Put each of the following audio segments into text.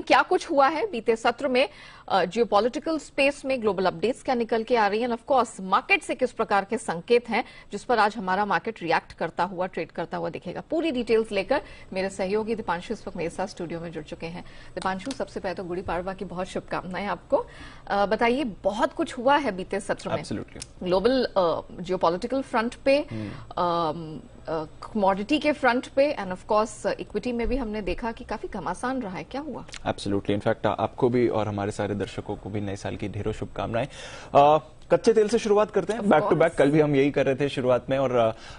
क्या कुछ हुआ है बीते सत्र में जियोपॉलिटिकल स्पेस में, ग्लोबल अपडेट्स क्या निकल के आ रही हैं, ऑफ कोर्स मार्केट से किस प्रकार के संकेत हैं जिस पर आज हमारा मार्केट रिएक्ट करता हुआ, ट्रेड करता हुआ दिखेगा। पूरी डिटेल्स लेकर मेरे सहयोगी दीपांशु इस वक्त मेरे साथ स्टूडियो में जुड़ चुके हैं। दीपांशु, सबसे पहले तो गुड़ी पाड़वा की बहुत शुभकामनाएं आपको। बताइए, बहुत कुछ हुआ है बीते सत्र में ग्लोबल जियोपॉलिटिकल फ्रंट पे, कमोडिटी के फ्रंट पे, एंड ऑफ कोर्स इक्विटी में भी हमने देखा कि काफी घमासान रहा है। क्या हुआ? एब्सोल्युटली, इनफैक्ट आपको भी और हमारे सारे दर्शकों को भी नए साल की ढेरों शुभकामनाएं। कच्चे तेल से शुरुआत करते हैं, बैक टू बैक। कल भी हम यही कर रहे थे शुरुआत में, और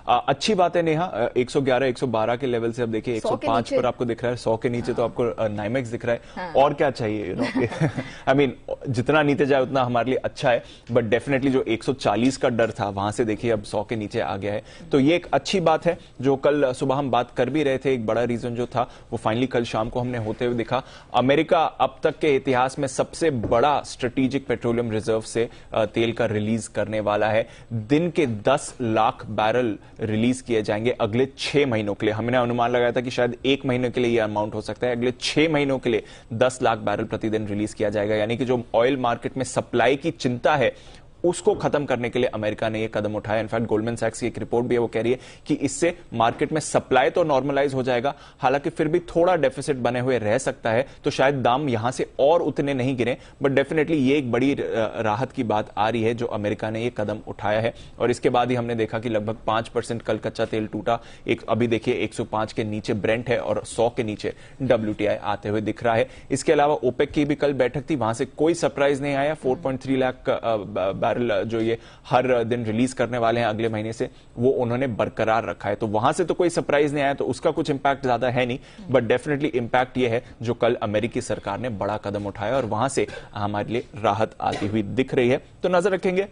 अच्छी बात है नेहा, 111 112 के लेवल से अब देखिए 105 पर आपको दिख रहा है। 100 के नीचे तो आपको नाइमेक्स दिख रहा है। और क्या चाहिए, यू नो, आई मीन जितना नीचे जाए उतना हमारे लिए अच्छा है। बट डेफिनेटली जो 140 का डर था, वहां से देखिए अब 100 के नीचे आ गया है, तो ये एक अच्छी बात है। जो कल सुबह हम बात कर भी रहे थे, एक बड़ा रीजन जो था वो फाइनली कल शाम को हमने होते हुए दिखा। अमेरिका अब तक के इतिहास में सबसे बड़ा स्ट्रेटेजिक पेट्रोलियम रिजर्व से तेल का रिलीज करने वाला है। दिन के 10 लाख बैरल रिलीज किए जाएंगे अगले 6 महीनों के लिए। हमने अनुमान लगाया था कि शायद 1 महीने के लिए यह अमाउंट हो सकता है। अगले 6 महीनों के लिए 10 लाख बैरल प्रतिदिन रिलीज किया जाएगा। यानी कि जो ऑयल मार्केट में सप्लाई की चिंता है उसको खत्म करने के लिए अमेरिका ने यह कदम उठाया। इनफैक्ट गोल्डमैन सैक्स की एक रिपोर्ट भी है, वो कह रही है कि इससे मार्केट में सप्लाई तो नॉर्मलाइज हो जाएगा, हालांकि फिर भी थोड़ा डेफिसिट बने हुए रह सकता है। तो शायद दाम यहां से और उतने नहीं गिरे, बट डेफिनेटली ये एक बड़ी राहत की बात आ रही है जो अमेरिका ने यह कदम उठाया है। और इसके बाद ही हमने देखा कि लगभग 5% कल कच्चा तेल टूटा। अभी देखिए 105 के नीचे ब्रेंट है और 100 के नीचे WTI आते हुए दिख रहा है। इसके अलावा ओपेक की भी कल बैठक थी, वहां से कोई सरप्राइज नहीं आया। 4.3 लाख जो ये हर दिन रिलीज करने वाले हैं अगले महीने से, वो उन्होंने बरकरार रखा है। तो वहां से तो कोई सरप्राइज नहीं आया, तो उसका कुछ इंपैक्ट ज्यादा है नहीं। बट डेफिनेटली इंपैक्ट ये है जो कल अमेरिकी सरकार ने बड़ा कदम उठाया और वहां से हमारे लिए राहत आती हुई दिख रही है। तो नजर रखेंगे।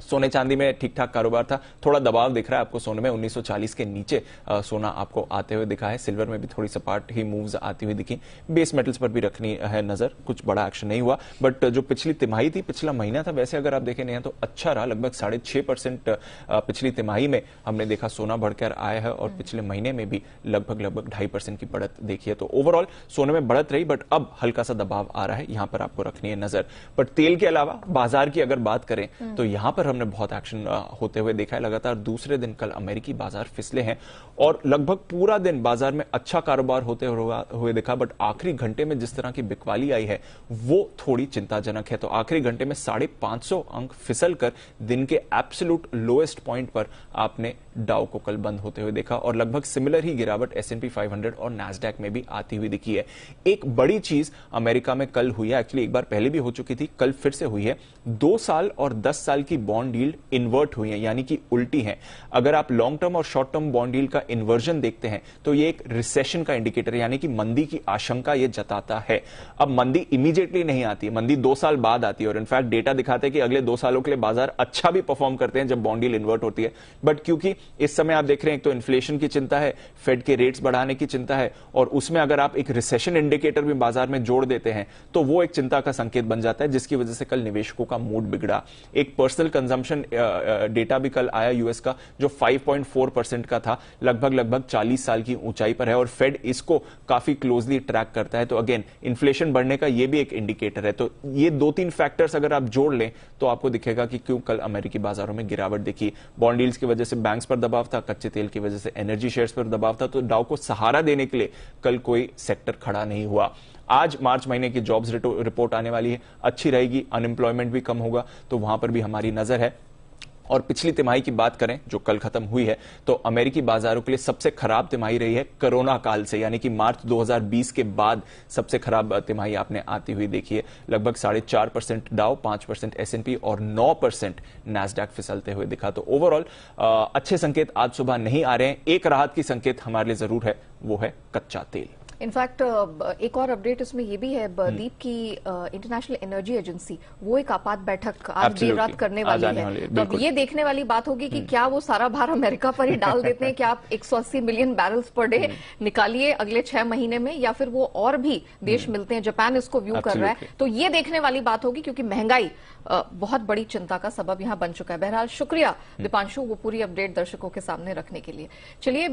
सोने चांदी में ठीक ठाक कारोबार था, थोड़ा दबाव दिख रहा है आपको सोने में। 1940 के नीचे सोना आपको आते हुए दिखा है। सिल्वर में भी थोड़ी सपाट ही मूव्स आती हुई दिखी। बेस मेटल्स पर भी रखनी है नजर, कुछ बड़ा एक्शन नहीं हुआ। बट जो पिछली तिमाही थी, पिछला महीना था, वैसे अगर आप देखें नहीं तो अच्छा रहा। लगभग 6.5% पिछली तिमाही में हमने देखा सोना बढ़कर आया है, और पिछले महीने में भी लगभग 2.5% की बढ़त देखी है। तो ओवरऑल सोने में बढ़त रही, बट अब हल्का सा दबाव आ रहा है, यहां पर आपको रखनी है नजर। बट तेल के अलावा बाजार की अगर बात करें तो यहां पर हमने बहुत एक्शन होते हुए देखा है। लगातार दूसरे दिन कल अमेरिकी बाजार फिसले हैं और लगभग पूरा दिन बाजार में अच्छा कारोबार होते हुए देखा। बट आखिरी घंटे में जिस तरह की बिकवाली आई है वो थोड़ी चिंताजनक है। तो आखिरी घंटे में 550 अंक फिसल कर दिन के एब्सोल्यूट लोएस्ट पॉइंट पर आपने डाउ को कल बंद होते हुए देखा, और लगभग सिमिलर ही गिरावट S&P 500 और नैस्डैक में भी आती हुई दिखी है। एक बड़ी चीज अमेरिका में कल हुई है, एक्चुअली एक बार पहले भी हो चुकी थी, कल फिर से हुई है। 2 साल और 10 साल की बॉन्ड यील्ड इन्वर्ट हुई है, यानी कि उल्टी है। अगर आप लॉन्ग टर्म और शॉर्ट टर्म बॉन्ड यील्ड का इन्वर्जन देखते हैं तो ये एक रिसेशन का इंडिकेटर, यानी कि मंदी की आशंका ये जताता है। अब मंदी इमीडिएटली नहीं आती है, मंदी 2 साल बाद आती है, और इनफैक्ट डेटा दिखाते हैं कि अगले 2 सालों के लिए बाजार अच्छा भी परफॉर्म करते हैं जब बॉन्ड यील्ड इन्वर्ट होती है। बट क्योंकि इस समय आप देख रहे हैं एक तो इन्फ्लेशन की चिंता है, फेड के रेट्स बढ़ाने की चिंता है, और उसमें अगर आप एक रिसेशन इंडिकेटर भी बाजार में जोड़ देते हैं तो वो एक चिंता का संकेत बन जाता है, जिसकी वजह से कल निवेशकों का मूड बिगड़ा। एक पर्सनल कंजम्पशन डेटा भी कल आया यूएस का, जो 5.4% का था, लगभग 40 साल की ऊंचाई पर है, और फेड इसको काफी क्लोजली ट्रैक करता है। तो अगेन इन्फ्लेशन बढ़ने का ये भी एक इंडिकेटर है। तो ये 2-3 फैक्टर्स अगर आप जोड़ लें तो आपको दिखेगा कि क्यों कल अमेरिकी बाजारों में गिरावट दिखी। बॉन्ड यील्ड्स की वजह से बैंक्स पर दबाव था, कच्चे तेल की वजह से एनर्जी शेयर्स पर दबाव था। तो डाउ को सहारा देने के लिए कल कोई सेक्टर खड़ा नहीं हुआ। आज मार्च महीने की जॉब्स रिपोर्ट आने वाली है, अच्छी रहेगी, अनएम्प्लॉयमेंट भी कम होगा, तो वहां पर भी हमारी नजर है। और पिछली तिमाही की बात करें जो कल खत्म हुई है, तो अमेरिकी बाजारों के लिए सबसे खराब तिमाही रही है कोरोना काल से, यानी कि मार्च 2020 के बाद सबसे खराब तिमाही आपने आती हुई देखी है। लगभग 4.5% डाउ, 5% S&P और 9% नैस्डैक फिसलते हुए दिखा। तो ओवरऑल अच्छे संकेत आज सुबह नहीं आ रहे हैं। एक राहत की संकेत हमारे लिए जरूर है, वो है कच्चा तेल। इनफैक्ट एक और अपडेट इसमें ये भी है, दीप की इंटरनेशनल एनर्जी एजेंसी वो एक आपात बैठक आज देर रात करने वाली है। तो अब ये देखने वाली बात होगी कि क्या वो सारा भार अमेरिका पर ही डाल देते हैं कि आप 180 मिलियन बैरल्स पर डे निकालिए अगले 6 महीने में, या फिर वो और भी देश मिलते हैं। जापान इसको व्यू कर रहा है, तो ये देखने वाली बात होगी, क्योंकि महंगाई बहुत बड़ी चिंता का सबब यहां बन चुका है। बहरहाल शुक्रिया दीपांशु, वो पूरी अपडेट दर्शकों के सामने रखने के लिए। चलिए